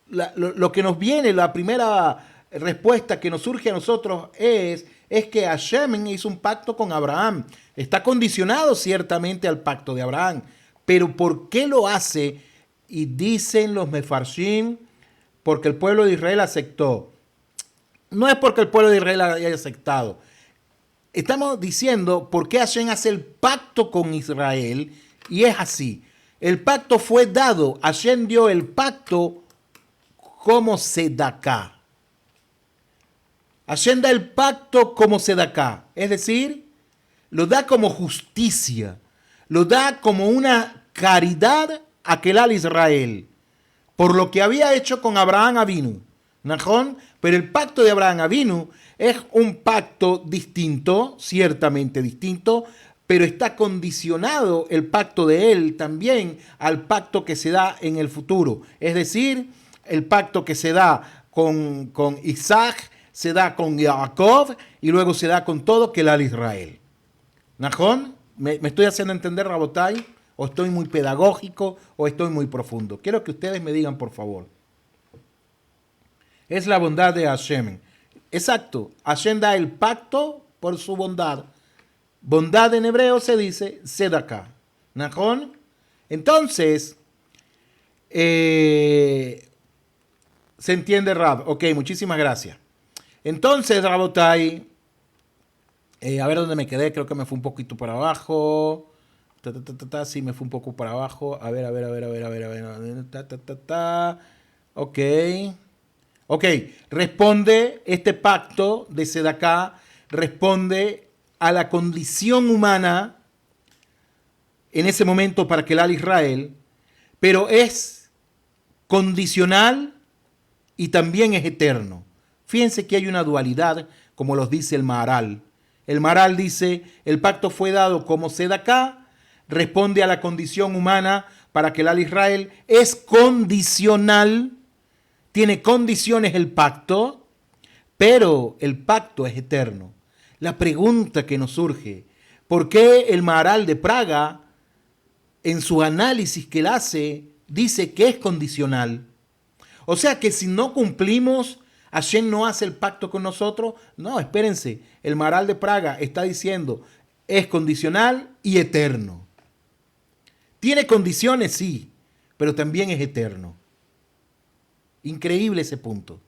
Lo que nos viene, la primera respuesta que nos surge a nosotros es que Hashem hizo un pacto con Abraham. Está condicionado ciertamente al pacto de Abraham. Pero ¿por qué lo hace? Y dicen los mefarshim, porque el pueblo de Israel aceptó. No es porque el pueblo de Israel haya aceptado. Estamos diciendo por qué Hashem hace el pacto con Israel. Y es así. El pacto fue dado. Hashem dio el pacto como sedaká. Hashem da el pacto como sedaká. Es decir, lo da como justicia. Lo da como una caridad a Kelal Israel. Por lo que había hecho con Abraham Avinu. ¿Najón? Pero el pacto de Abraham Avinu es un pacto distinto, ciertamente distinto, pero está condicionado el pacto de él también al pacto que se da en el futuro. Es decir, el pacto que se da con Isaac, se da con Jacob y luego se da con todo Kelal Israel. ¿Najón? ¿Me estoy haciendo entender, Rabotai? ¿O estoy muy pedagógico o estoy muy profundo? Quiero que ustedes me digan, por favor. Es la bondad de Hashem. Exacto. Hashem da el pacto por su bondad. Bondad en hebreo se dice sedaká. ¿Najón? Entonces, se entiende, Rab. Ok, muchísimas gracias. Entonces, Rabotai, a ver dónde me quedé. Creo que me fue un poquito para abajo. Sí, me fue un poco para abajo. A ver. Ok. Ok, responde este pacto de sedaká, responde a la condición humana en ese momento para Kelal Israel, pero es condicional y también es eterno. Fíjense que hay una dualidad, como los dice el Maharal. El Maharal dice, el pacto fue dado como sedaká, responde a la condición humana para Kelal Israel, es condicional. Tiene condiciones el pacto, pero el pacto es eterno. La pregunta que nos surge, ¿por qué el Maharal de Praga, en su análisis que él hace, dice que es condicional? O sea que si no cumplimos, Hashem no hace el pacto con nosotros. No, espérense, el Maharal de Praga está diciendo, es condicional y eterno. Tiene condiciones, sí, pero también es eterno. Increíble ese punto.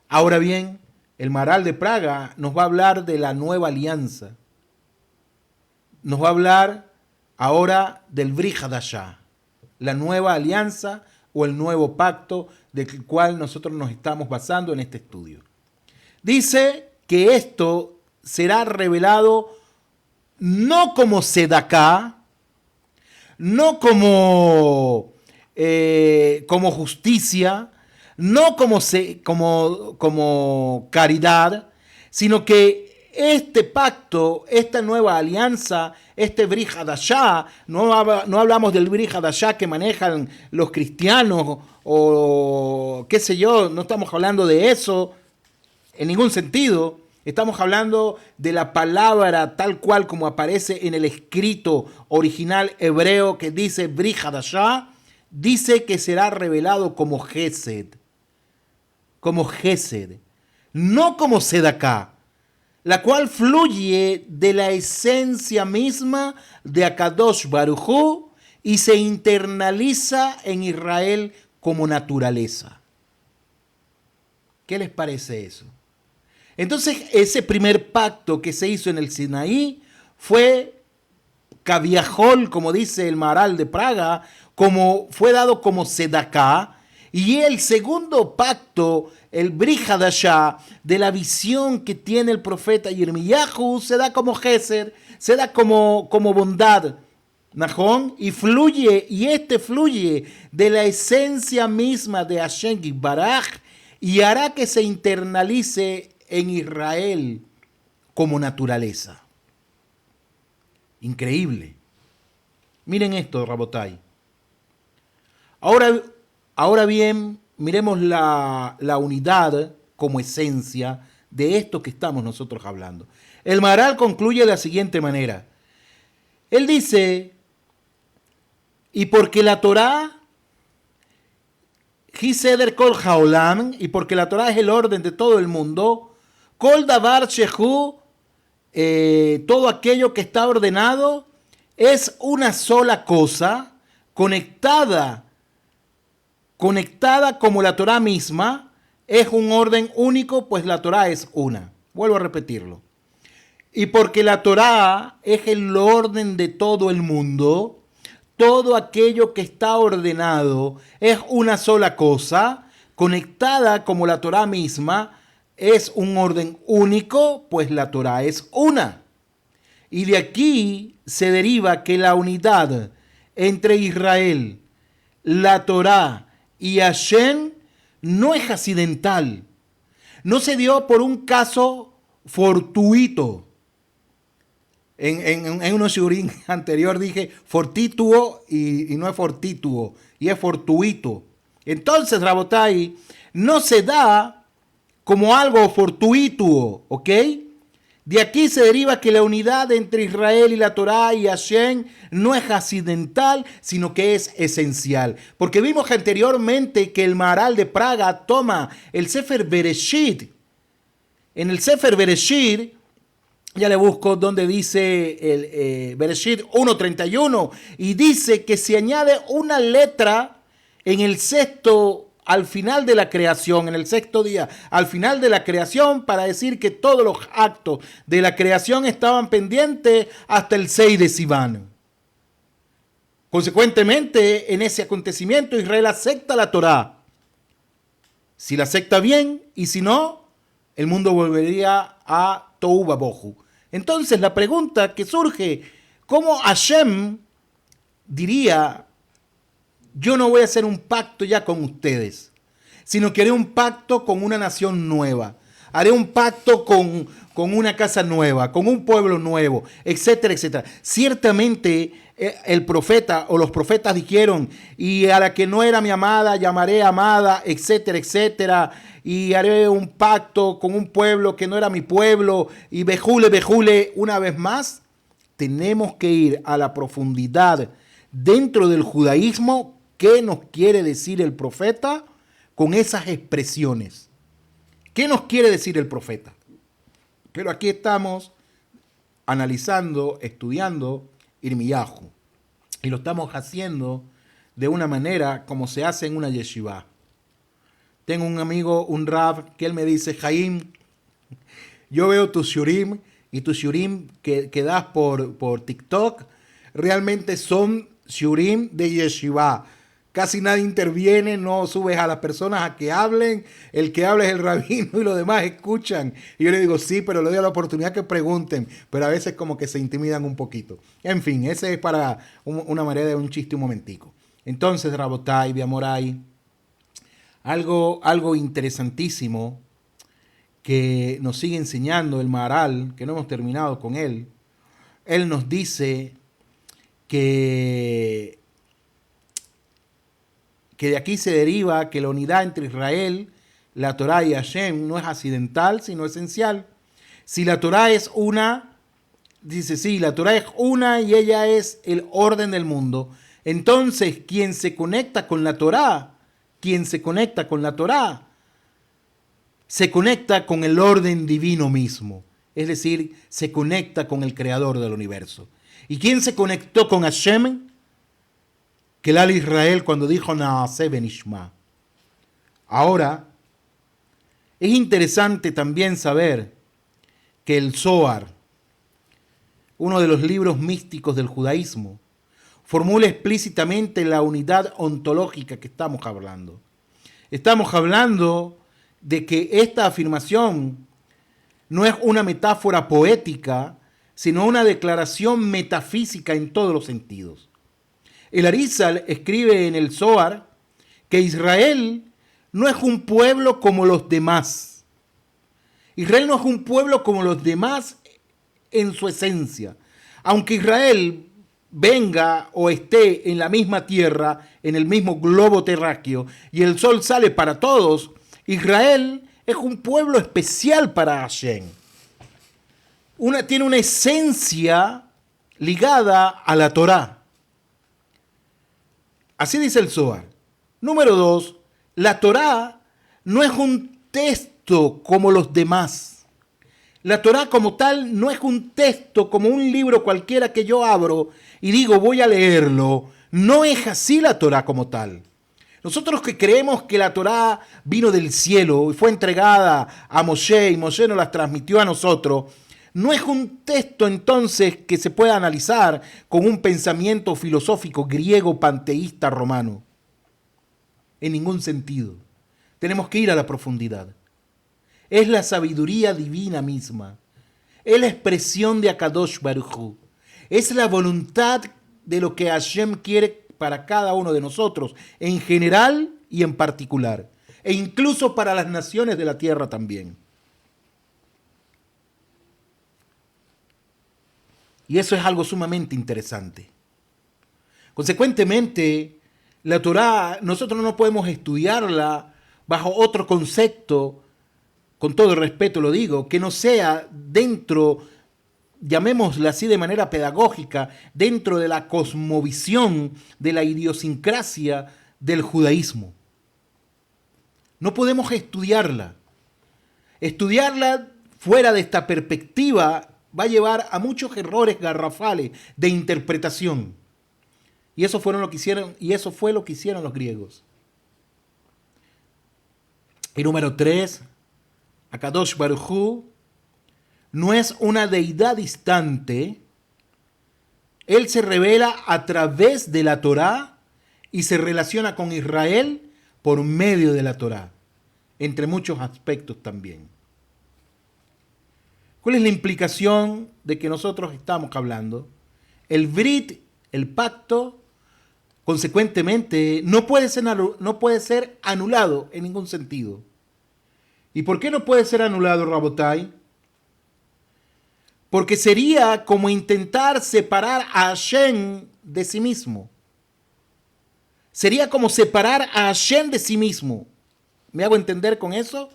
Ahora bien, el Maharal de Praga nos va a hablar de la nueva alianza. Nos va a hablar ahora del Brit Hadashah, la nueva alianza o el nuevo pacto del cual nosotros nos estamos basando en este estudio. Dice que esto será revelado no como sedaká, no como justicia, no como caridad, sino que este pacto, esta nueva alianza, este Brit Hadashah, no hablamos del Brit Hadashah que manejan los cristianos o qué sé yo, no estamos hablando de eso en ningún sentido. Estamos hablando de la palabra tal cual como aparece en el escrito original hebreo que dice Brit Hadashah, dice que será revelado como Gesed, no como Sedaká, la cual fluye de la esencia misma de Akadosh Baruj Hu y se internaliza en Israel como naturaleza. ¿Qué les parece eso? Entonces, ese primer pacto que se hizo en el Sinaí fue Kaviahol, como dice el Maharal de Praga, como fue dado como Sedaká, y el segundo pacto, el Brit Hadashah, de la visión que tiene el profeta Yirmiyahu, se da como Gesed, se da como bondad, ¿Najón? Y fluye de la esencia misma de Hashem Yitbaraj y hará que se internalice en Israel como naturaleza. Increíble. Miren esto, Rabotai. Ahora bien, miremos la unidad como esencia de esto que estamos nosotros hablando. El Maharal concluye de la siguiente manera. Él dice, y porque la Torá, Hiseder Kol Haolam, y porque la Torá es el orden de todo el mundo, Kol Davar Shehu, todo aquello que está ordenado, es una sola cosa, conectada como la Torá misma, es un orden único, pues la Torá es una. Vuelvo a repetirlo. Y porque la Torá es el orden de todo el mundo, todo aquello que está ordenado es una sola cosa, conectada como la Torá misma, es un orden único, pues la Torá es una. Y de aquí se deriva que la unidad entre Israel, la Torá y Hashem no es accidental. No se dio por un caso fortuito. En unos shiurim anterior dije fortituo y no es fortituo, y es fortuito. Entonces, Rabotai, no se da como algo fortuito, ¿ok? De aquí se deriva que la unidad entre Israel y la Torá y Hashem no es accidental, sino que es esencial. Porque vimos anteriormente que el Maharal de Praga toma el Sefer Bereshit. En el Sefer Bereshit, ya le busco donde dice el Bereshit 1.31, y dice que se añade una letra en el sexto al final de la creación, en el sexto día, al final de la creación, para decir que todos los actos de la creación estaban pendientes hasta el 6 de Sivan. Consecuentemente, en ese acontecimiento, Israel acepta la Torá. Si la acepta bien, y si no, el mundo volvería a Tohu Vabohu. Entonces, la pregunta que surge, ¿cómo Hashem diría: yo no voy a hacer un pacto ya con ustedes, sino que haré un pacto con una nación nueva, haré un pacto con una casa nueva, con un pueblo nuevo, etcétera, etcétera? Ciertamente el profeta o los profetas dijeron: y a la que no era mi amada llamaré amada, etcétera, etcétera, y haré un pacto con un pueblo que no era mi pueblo, y bejule, una vez más. Tenemos que ir a la profundidad dentro del judaísmo. ¿Qué nos quiere decir el profeta con esas expresiones? ¿Qué nos quiere decir el profeta? Pero aquí estamos analizando, estudiando Yirmiyahu. Y lo estamos haciendo de una manera como se hace en una yeshiva. Tengo un amigo, un rab, que él me dice: Jaim, yo veo tus shiurim y tus shiurim que das por TikTok, realmente son shiurim de yeshiva. Casi nadie interviene, no subes a las personas a que hablen, el que habla es el rabino y los demás escuchan. Y yo le digo: sí, pero le doy la oportunidad que pregunten, pero a veces como que se intimidan un poquito. En fin, ese es para una manera de un chiste un momentico. Entonces, Rabotai, Biamorai, Algo interesantísimo que nos sigue enseñando el Maharal, que no hemos terminado con él. Él nos dice que de aquí se deriva que la unidad entre Israel, la Torá y Hashem no es accidental, sino esencial. Si la Torá es una, dice, sí, la Torá es una y ella es el orden del mundo. Entonces, quien se conecta con la Torá, se conecta con el orden divino mismo. Es decir, se conecta con el creador del universo. ¿Y quién se conectó con Hashem? Kelal Israel cuando dijo Naaseh Benishma. Ahora, es interesante también saber que el Zohar, uno de los libros místicos del judaísmo, formula explícitamente la unidad ontológica que estamos hablando. Estamos hablando de que esta afirmación no es una metáfora poética, sino una declaración metafísica en todos los sentidos. El Arizal escribe en el Zohar que Israel no es un pueblo como los demás. Israel no es un pueblo como los demás en su esencia. Aunque Israel venga o esté en la misma tierra, en el mismo globo terráqueo, y el sol sale para todos, Israel es un pueblo especial para Hashem. Tiene una esencia ligada a la Torá. Así dice el Zohar. Número 2, la Torá no es un texto como los demás. La Torá como tal no es un texto como un libro cualquiera que yo abro y digo voy a leerlo. No es así la Torá como tal. Nosotros que creemos que la Torá vino del cielo y fue entregada a Moshe y Moshe nos la transmitió a nosotros, no es un texto entonces que se pueda analizar con un pensamiento filosófico griego panteísta romano. En ningún sentido. Tenemos que ir a la profundidad. Es la sabiduría divina misma. Es la expresión de Akadosh Baruj Hu. Es la voluntad de lo que Hashem quiere para cada uno de nosotros, en general y en particular. E incluso para las naciones de la tierra también. Y eso es algo sumamente interesante. Consecuentemente, la Torá, nosotros no podemos estudiarla bajo otro concepto, con todo el respeto lo digo, que no sea dentro, llamémosla así de manera pedagógica, dentro de la cosmovisión, de la idiosincrasia del judaísmo. No podemos estudiarla. Estudiarla fuera de esta perspectiva va a llevar a muchos errores garrafales de interpretación. Y eso fue lo que hicieron los griegos. Y número 3, Akadosh Baruj Hu no es una deidad distante. Él se revela a través de la Torá y se relaciona con Israel por medio de la Torá, entre muchos aspectos también. ¿Cuál es la implicación de que nosotros estamos hablando? El Brit, el pacto, consecuentemente, no puede ser anulado en ningún sentido. ¿Y por qué no puede ser anulado, Rabotai? Porque sería como intentar separar a Hashem de sí mismo. Sería como separar a Hashem de sí mismo. ¿Me hago entender con eso?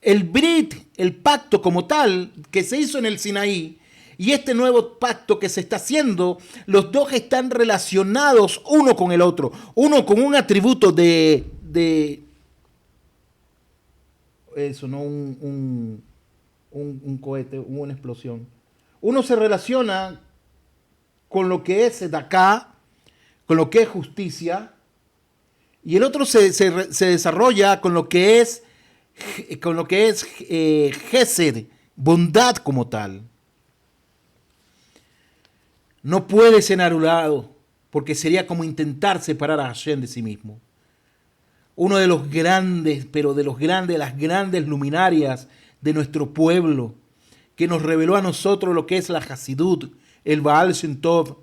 El Brit, el pacto como tal, que se hizo en el Sinaí, y este nuevo pacto que se está haciendo, los dos están relacionados uno con el otro. Uno con un atributo de eso, no un cohete, una explosión. Uno se relaciona con lo que es Sedaká, con lo que es justicia, y el otro se desarrolla con lo que es Gesed, bondad como tal. No puede ser anulado porque sería como intentar separar a Hashem de sí mismo. Uno de los grandes, las grandes luminarias de nuestro pueblo, que nos reveló a nosotros lo que es la Hasidut, el Baal Shem Tov,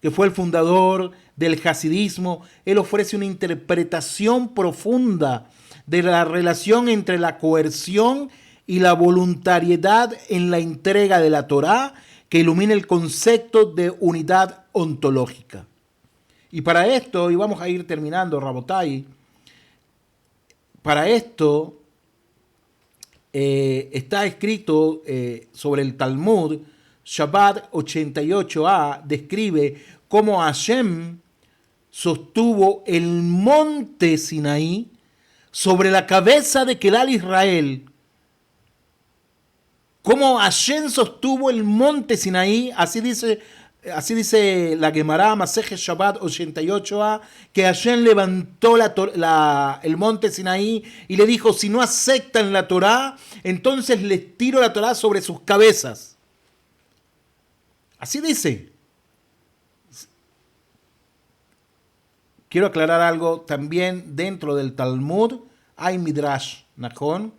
que fue el fundador del hasidismo. Él ofrece una interpretación profunda de la relación entre la coerción y la voluntariedad en la entrega de la Torá, que ilumina el concepto de unidad ontológica. Y para esto, y vamos a ir terminando, Rabotai, para esto está escrito sobre el Talmud, Shabbat 88a, describe cómo Hashem sostuvo el monte Sinaí sobre la cabeza de Kelal Israel. Cómo Hashem sostuvo el monte Sinaí, así dice la Gemara, Maseje Shabbat 88a, que Hashem levantó el monte Sinaí y le dijo, si no aceptan la Torá, entonces les tiro la Torá sobre sus cabezas. Así dice. Quiero aclarar algo, también dentro del Talmud hay Midrash, ¿Najón?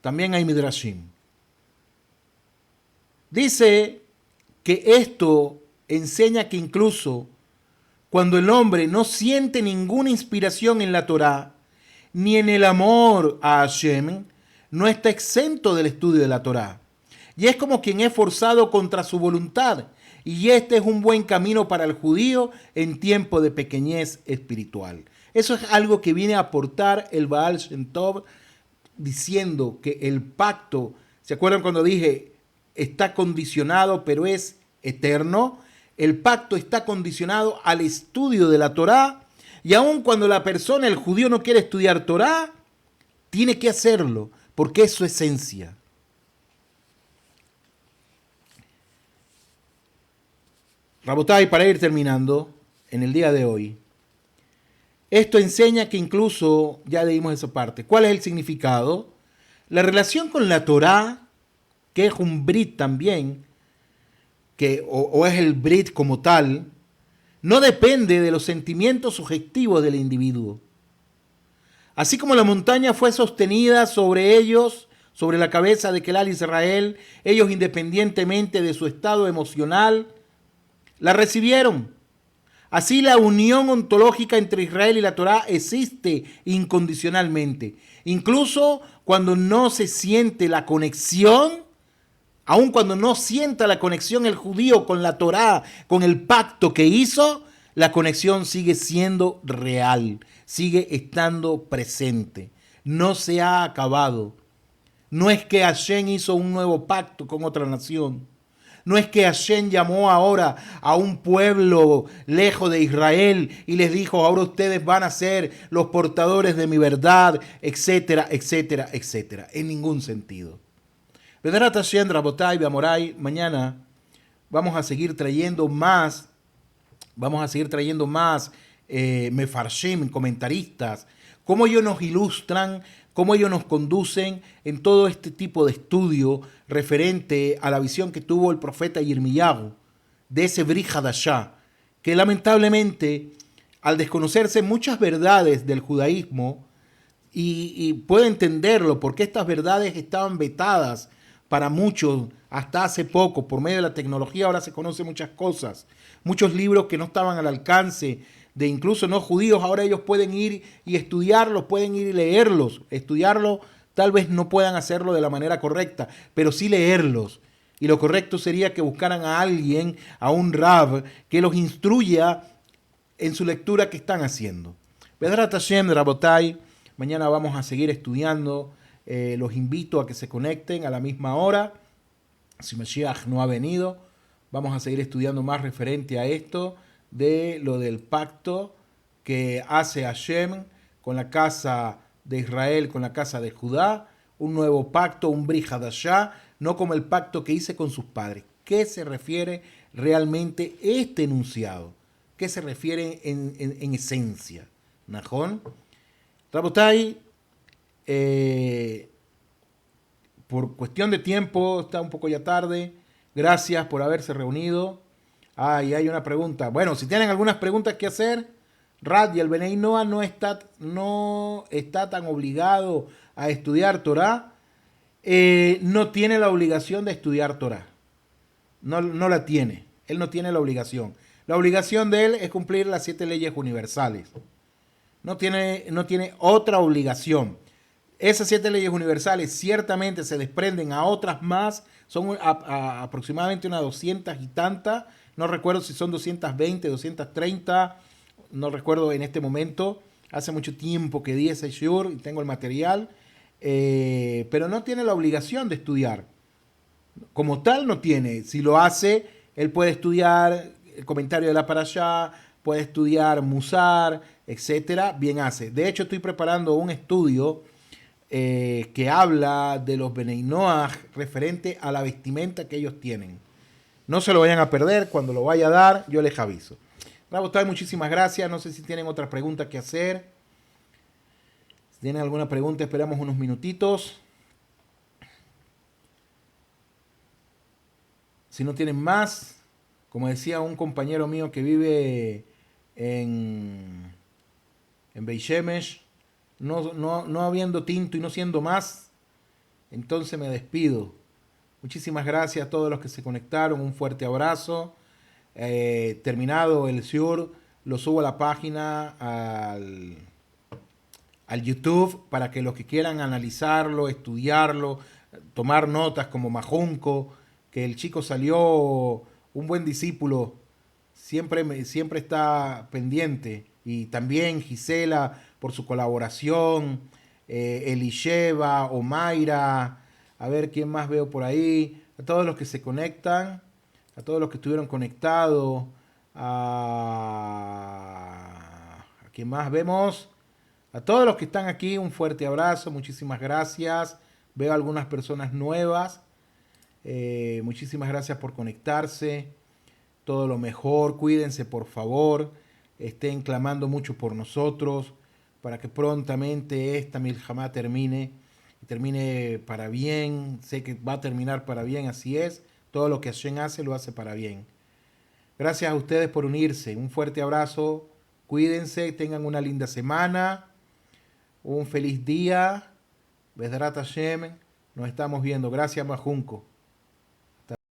También hay Midrashim. Dice que esto enseña que incluso cuando el hombre no siente ninguna inspiración en la Torá, ni en el amor a Hashem, no está exento del estudio de la Torá. Y es como quien es forzado contra su voluntad. Y este es un buen camino para el judío en tiempo de pequeñez espiritual. Eso es algo que viene a aportar el Baal Shem Tov, diciendo que el pacto, ¿se acuerdan cuando dije está condicionado pero es eterno? El pacto está condicionado al estudio de la Torá, y aun cuando la persona, el judío, no quiere estudiar Torá, tiene que hacerlo, porque es su esencia. Rabotai, para ir terminando, en el día de hoy, esto enseña que incluso, ya leímos esa parte, ¿cuál es el significado? La relación con la Torá, que es un brit también, o es el brit como tal, no depende de los sentimientos subjetivos del individuo. Así como la montaña fue sostenida sobre ellos, sobre la cabeza de Kelal Israel, ellos independientemente de su estado emocional, la recibieron. Así la unión ontológica entre Israel y la Torá existe incondicionalmente. Incluso cuando no se siente la conexión, aun cuando no sienta la conexión el judío con la Torá, con el pacto que hizo, la conexión sigue siendo real, sigue estando presente. No se ha acabado. No es que Hashem hizo un nuevo pacto con otra nación. No es que Hashem llamó ahora a un pueblo lejos de Israel y les dijo, ahora ustedes van a ser los portadores de mi verdad, etcétera, etcétera, etcétera. En ningún sentido. Vedrat Hashem, Rabotai, Beamorai, mañana vamos a seguir trayendo más mefarshim, comentaristas, cómo ellos nos ilustran, cómo ellos nos conducen en todo este tipo de estudio referente a la visión que tuvo el profeta Yirmiyahu de ese Brit Hadashah, que lamentablemente, al desconocerse muchas verdades del judaísmo, y puedo entenderlo, porque estas verdades estaban vetadas para muchos hasta hace poco, por medio de la tecnología ahora se conocen muchas cosas, muchos libros que no estaban al alcance de incluso no judíos, ahora ellos pueden ir y estudiarlos, pueden ir y leerlos. Estudiarlo tal vez no puedan hacerlo de la manera correcta, pero sí leerlos. Y lo correcto sería que buscaran a alguien, a un rab, que los instruya en su lectura que están haciendo. Vedrat Hashem, Rabotai, mañana vamos a seguir estudiando. Los invito a que se conecten a la misma hora. Si Mashiach no ha venido, vamos a seguir estudiando más referente a esto, de lo del pacto que hace Hashem con la casa de Israel, con la casa de Judá, un nuevo pacto, un Brit Hadashah, no como el pacto que hice con sus padres. ¿Qué se refiere realmente este enunciado? ¿Qué se refiere en esencia? ¿Najón? Rabotai, por cuestión de tiempo, está un poco ya tarde. Gracias por haberse reunido. Y hay una pregunta. Bueno, si tienen algunas preguntas que hacer, Rad y el Benei Noah no está tan obligado a estudiar Torah. No tiene la obligación de estudiar Torah. No la tiene. Él no tiene la obligación. La obligación de él es cumplir las 7 leyes universales. no tiene otra obligación. Esas 7 leyes universales ciertamente se desprenden a otras más, son aproximadamente unas 200 y tantas, no recuerdo si son 220, 230, no recuerdo en este momento, hace mucho tiempo que di ese shiur y tengo el material, pero no tiene la obligación de estudiar. Como tal no tiene, si lo hace, él puede estudiar el comentario de la parashá, puede estudiar Musar, etcétera, bien hace. De hecho, estoy preparando un estudio que habla de los Benei Noach referente a la vestimenta que ellos tienen. No se lo vayan a perder, cuando lo vaya a dar, yo les aviso. Rabotay, muchísimas gracias. No sé si tienen otra pregunta que hacer. Si tienen alguna pregunta, esperamos unos minutitos. Si no tienen más, como decía un compañero mío que vive en Beit Shemesh, no habiendo tinto y no siendo más, entonces me despido. Muchísimas gracias a todos los que se conectaron, un fuerte abrazo. Terminado el shiur, lo subo a la página al YouTube para que los que quieran analizarlo, estudiarlo, tomar notas como Majunco, que el chico salió un buen discípulo, siempre está pendiente. Y también Gisela por su colaboración, Elisheva, Omaira, a ver quién más veo por ahí, a todos los que se conectan, a todos los que estuvieron conectados, a quién más vemos, a todos los que están aquí, un fuerte abrazo, muchísimas gracias. Veo algunas personas nuevas. Muchísimas gracias por conectarse. Todo lo mejor. Cuídense, por favor. Estén clamando mucho por nosotros para que prontamente esta Milhamá termine. Y termine para bien. Sé que va a terminar para bien, así es. Todo lo que Hashem hace, lo hace para bien. Gracias a ustedes por unirse. Un fuerte abrazo. Cuídense. Tengan una linda semana. Un feliz día. Bezrat Hashem. Nos estamos viendo. Gracias, Majunco.